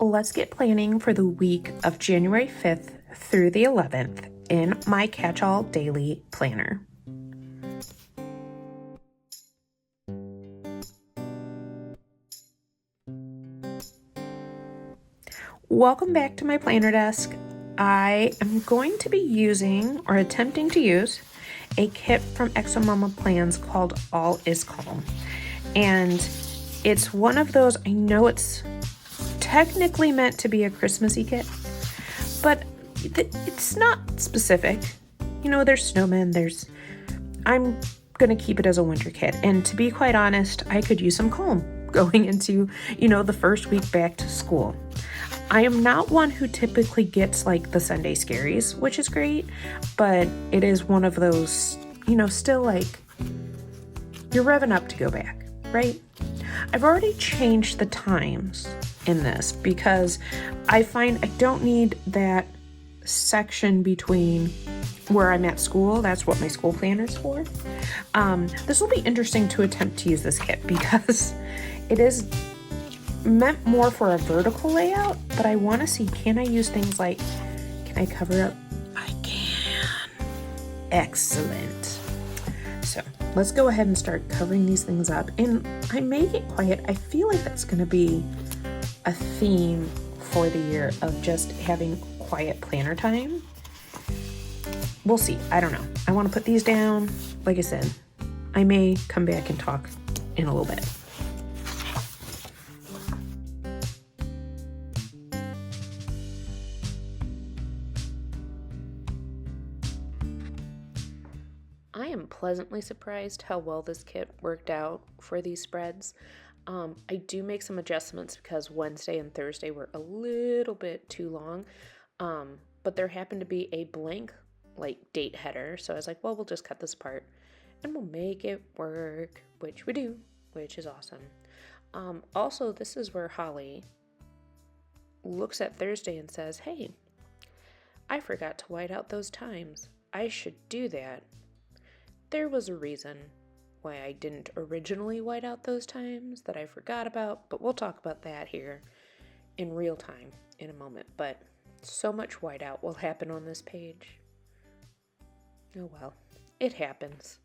let's get planning for the week of January 5th through the 11th in my Catch-All Daily Planner. Welcome back to my planner desk. I am going to be using or attempting to use a kit from ExoMama Plans called All Is Calm. And it's one of those, I know it's technically meant to be a Christmassy kit, but it's not specific. You know, there's snowmen, I'm gonna keep it as a winter kit. And to be quite honest, I could use some calm going into, the first week back to school. I am not one who typically gets like the Sunday scaries, which is great, but it is one of those, still like you're revving up to go back, right? I've already changed the times in this because I find I don't need that section between where I'm at school. That's what my school planner's for. This will be interesting to attempt to use this kit because it is meant more for a vertical layout, but I want to see, can I use things like, can I cover up? I can. Excellent. So let's go ahead and start covering these things up. And I may get quiet. I feel like that's going to be a theme for the year of just having quiet planner time. We'll see. I don't know. I want to put these down. Like I said, I may come back and talk in a little bit. I am pleasantly surprised how well this kit worked out for these spreads. I do make some adjustments because Wednesday and Thursday were a little bit too long, but there happened to be a blank date header, so I was like, well, we'll just cut this part and we'll make it work, which we do, which is awesome. Also, this is where Holly looks at Thursday and says, hey, I forgot to white out those times. I should do that. There was a reason why I didn't originally white out those times that I forgot about, but we'll talk about that here in real time in a moment. But so much whiteout will happen on this page. Oh well, it happens.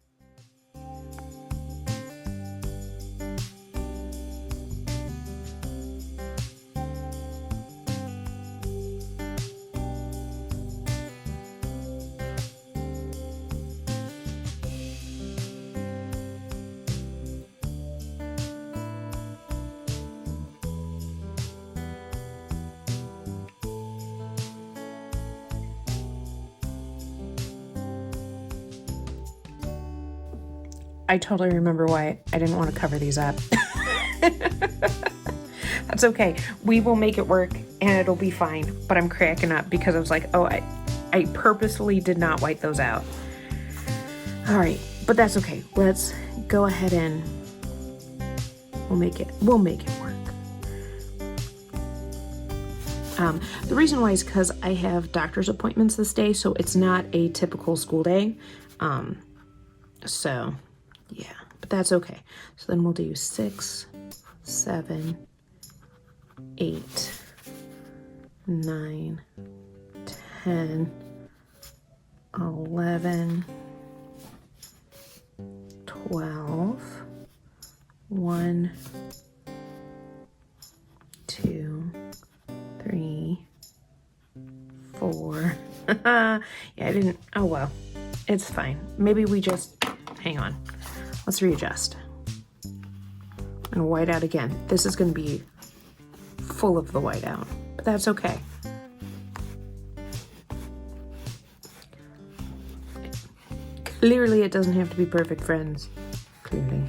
I totally remember why I didn't want to cover these up. That's okay. We will make it work and it'll be fine. But I'm cracking up because I was like, oh, I purposefully did not white those out. All right, but that's okay. Let's go ahead and we'll make it work. The reason why is because I have doctor's appointments this day, so it's not a typical school day. So yeah, but that's okay. So then we'll do 6, 7, 8, 9, 10, 11, 12, 1, 2, 3, 4. Yeah, I didn't, oh well, it's fine. Maybe we just, hang on. Let's readjust. And white out again. This is going to be full of the whiteout, but that's okay. Clearly, it doesn't have to be perfect, friends. Clearly.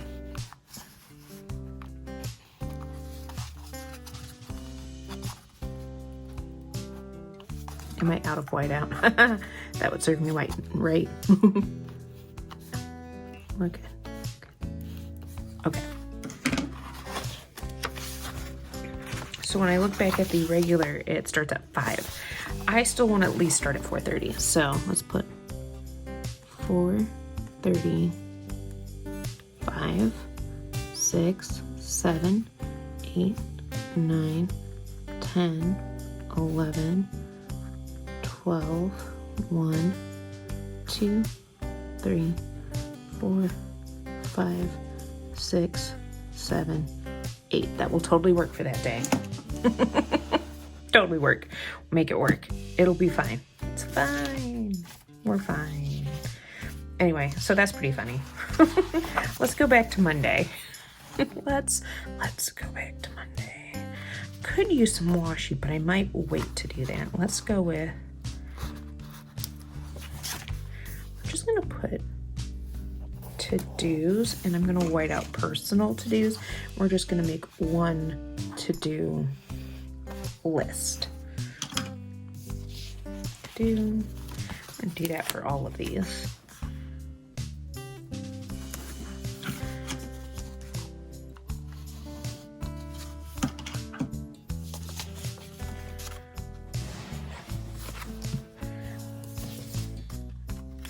Am I out of whiteout? That would serve me right. Okay. Okay. So when I look back at the regular, it starts at 5. I still want to at least start at 4:30. So let's put 4:30, 5, 6, 7, 8, 9, 10, 11, 12, 1, 2, 3, 4, 5, 6, 7, 8. That will totally work for that day. Totally work. Make it work. It'll be fine. It's fine. We're fine. Anyway, so that's pretty funny. Let's go back to Monday. Let's go back to Monday. Could use some washi, but I might wait to do that. Let's go with, I'm just gonna put to-dos, and I'm gonna white out personal to-dos. We're just gonna make one to-do list. To-do, and do that for all of these.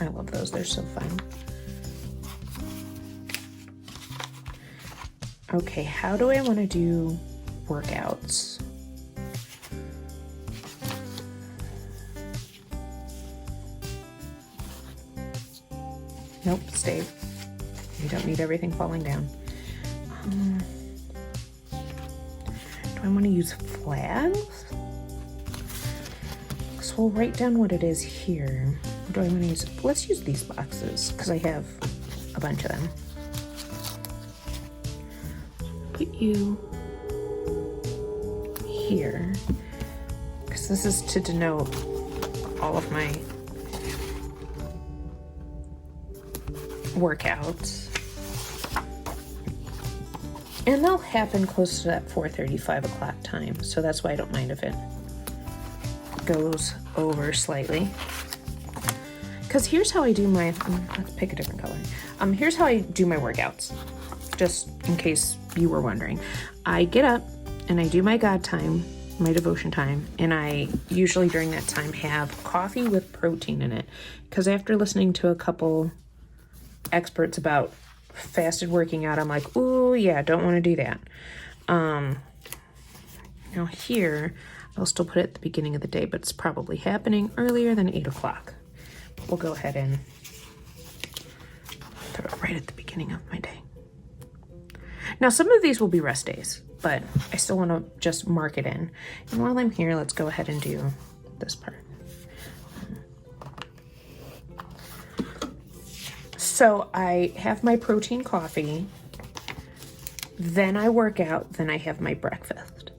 I love those, they're so fun. Okay, how do I want to do workouts? Nope, stay. You don't need everything falling down. Do I want to use flags? So we'll write down what it is here. What do I want to use? Let's use these boxes because I have a bunch of them. Put you here because this is to denote all of my workouts, and they'll happen close to that 4:30, 5 o'clock time, so that's why I don't mind if it goes over slightly. Because here's how I do my, let's pick a different color. Here's how I do my workouts, just in case you were wondering. I get up and I do my God time, my devotion time, and I usually during that time have coffee with protein in it, because after listening to a couple experts about fasted working out, I'm like, ooh, yeah, don't want to do that. Now here, I'll still put it at the beginning of the day, but it's probably happening earlier than 8 o'clock. We'll go ahead and throw it right at the beginning of my day. Now, some of these will be rest days, but I still want to just mark it in. And while I'm here, let's go ahead and do this part. So I have my protein coffee, then I work out, then I have my breakfast.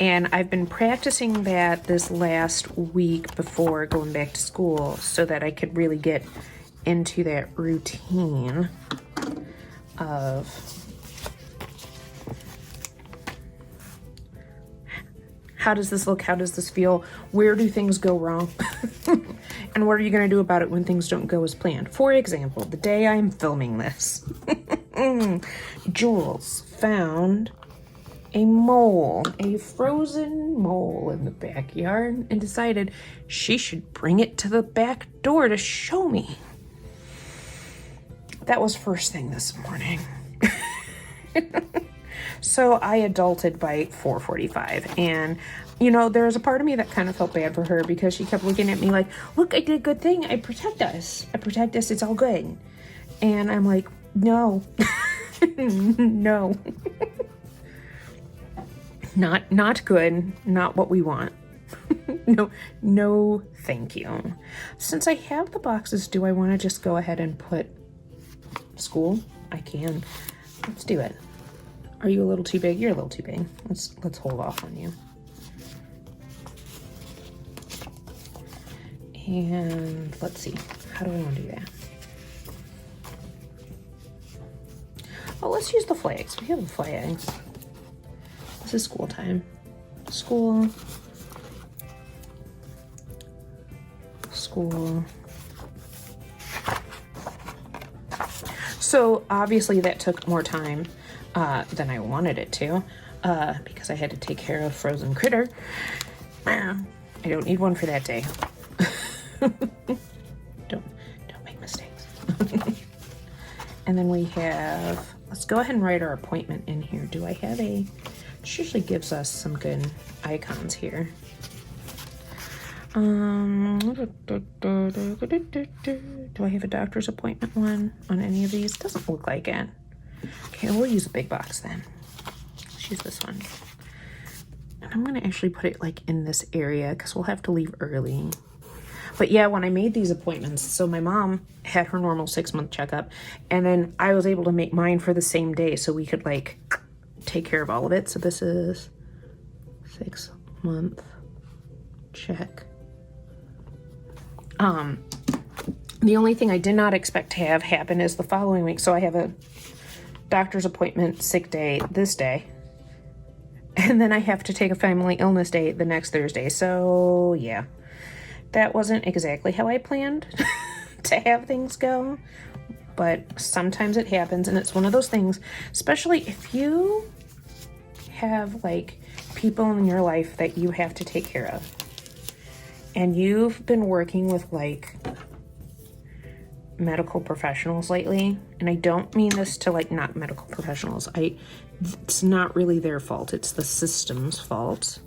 And I've been practicing that this last week before going back to school so that I could really get into that routine of how does this look? How does this feel? Where do things go wrong? And what are you going to do about it when things don't go as planned? For example, the day I'm filming this, Jules found a mole, a frozen mole in the backyard, and decided she should bring it to the back door to show me. That was first thing this morning. So I adulted by 4:45, and you know, there was a part of me that kind of felt bad for her because she kept looking at me like, look, I did a good thing. I protect us. It's all good. And I'm like, no, no, not good. Not what we want. No, thank you. Since I have the boxes, do I want to just go ahead and put school? I can. Let's do it. Are you a little too big? You're a little too big. Let's hold off on you. And let's see. How do I want to do that? Oh, let's use the flags. We have the flags. This is school time. School. So obviously that took more time than I wanted it to because I had to take care of frozen critter. I don't need one for that day. Don't make mistakes. And then we have, let's go ahead and write our appointment in here. Do I have a Which usually gives us some good icons here. Do I have a doctor's appointment one on any of these? Doesn't look like it. Okay, we'll use a big box then. Let's use this one. And I'm gonna actually put it like in this area because we'll have to leave early. But yeah, when I made these appointments, so my mom had her normal 6-month checkup, and then I was able to make mine for the same day so we could like take care of all of it. So this is 6-month check. The only thing I did not expect to have happen is the following week. So I have a doctor's appointment, sick day this day, and then I have to take a family illness day the next Thursday. So yeah, that wasn't exactly how I planned to have things go, but sometimes it happens, and it's one of those things, especially if you have like people in your life that you have to take care of, and you've been working with like medical professionals lately, and I don't mean this to like not medical professionals. It's not really their fault. It's the system's fault.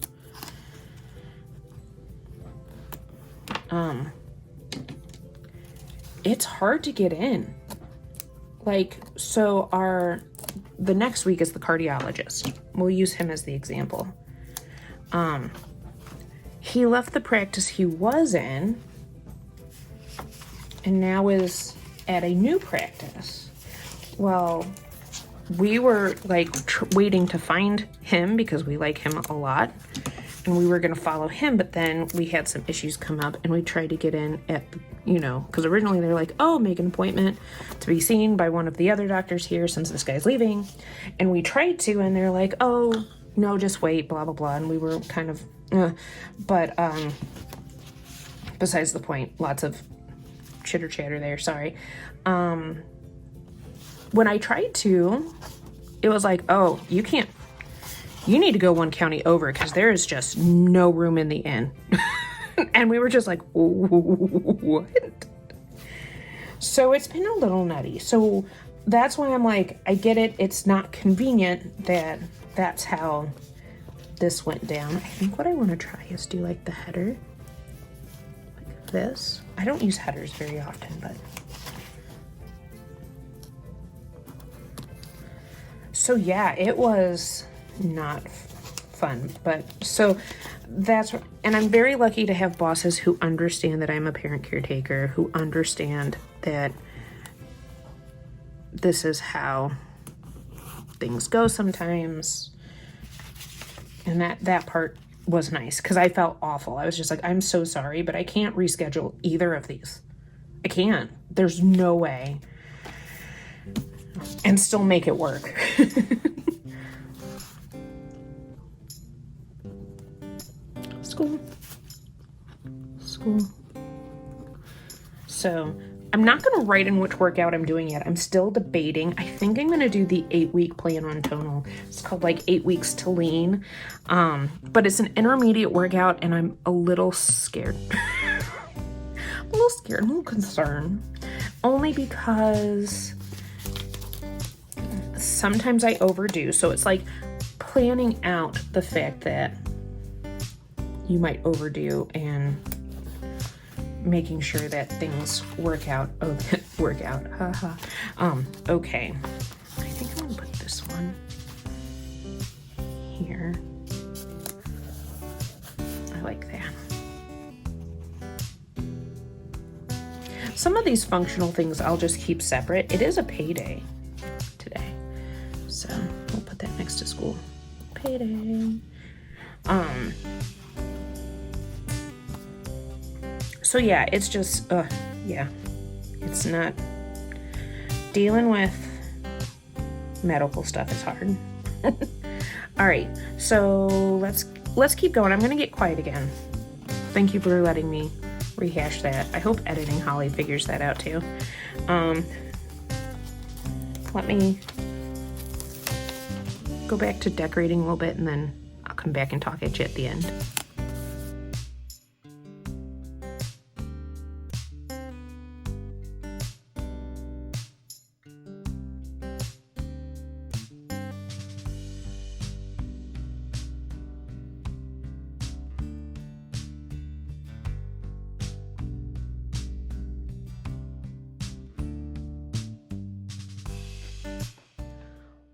It's hard to get in. Like, so the next week is the cardiologist. We'll use him as the example. He left the practice he was in and now is at a new practice. Well, we were like waiting to find him because we like him a lot, and we were going to follow him, but then we had some issues come up, and we tried to get in at, because originally they're like, oh, make an appointment to be seen by one of the other doctors here since this guy's leaving. And we tried to, and they're like, oh, no, just wait, blah, blah, blah. And we were kind of, but besides the point, lots of chitter chatter there, sorry. When I tried to, it was like, oh, you can't, you need to go one county over because there is just no room in the inn. And we were just like, what? So it's been a little nutty. So that's why I'm like, I get it. It's not convenient that that's how this went down. I think what I want to try is do like the header, like this. I don't use headers very often, but. So yeah, it was not fun, but so that's, and I'm very lucky to have bosses who understand that I'm a parent caretaker, who understand that this is how things go sometimes. And that part was nice because I felt awful. I was just like, I'm so sorry, but I can't reschedule either of these. I can't. There's no way. And still make it work. School. So I'm not going to write in which workout I'm doing yet. I'm still debating. I think I'm going to do the 8-week plan on tonal. It's called like 8 weeks to lean. But it's an intermediate workout, and I'm a little scared. I'm a little concerned. Only because sometimes I overdo. So it's like planning out the fact that you might overdo and making sure that things work out. Okay. Okay. I think I'm gonna put this one here. I like that. Some of these functional things I'll just keep separate. It is a payday today, so we'll put that next to school. Payday. So yeah, it's just, yeah, it's not, dealing with medical stuff is hard. All right, so let's keep going. I'm gonna get quiet again. Thank you for letting me rehash that. I hope editing Holly figures that out too. Let me go back to decorating a little bit, and then I'll come back and talk at you at the end.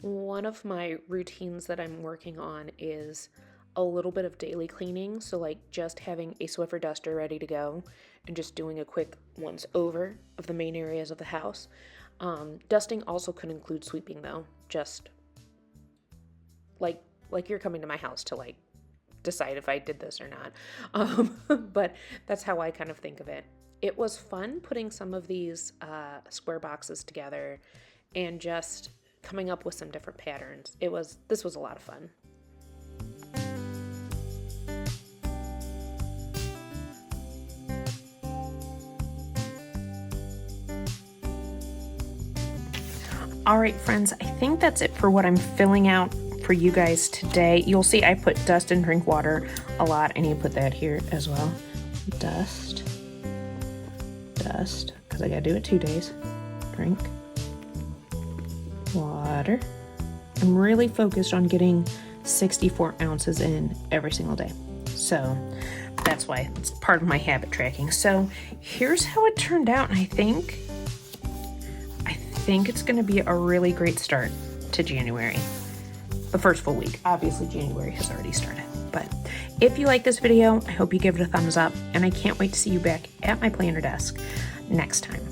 One of my routines that I'm working on is a little bit of daily cleaning. So like just having a Swiffer duster ready to go and just doing a quick once over of the main areas of the house. Dusting also could include sweeping though, just like you're coming to my house to like decide if I did this or not. But that's how I kind of think of it. It was fun putting some of these square boxes together and just coming up with some different patterns. This was a lot of fun. All right, friends, I think that's it for what I'm filling out for you guys today. You'll see I put dust and drink water a lot. I need to put that here as well. Dust, because I gotta do it 2 days. Drink, water. I'm really focused on getting 64 ounces in every single day. So that's why it's part of my habit tracking. So here's how it turned out. And I think it's going to be a really great start to January. The first full week. Obviously, January has already started. But if you like this video, I hope you give it a thumbs up. And I can't wait to see you back at my planner desk next time.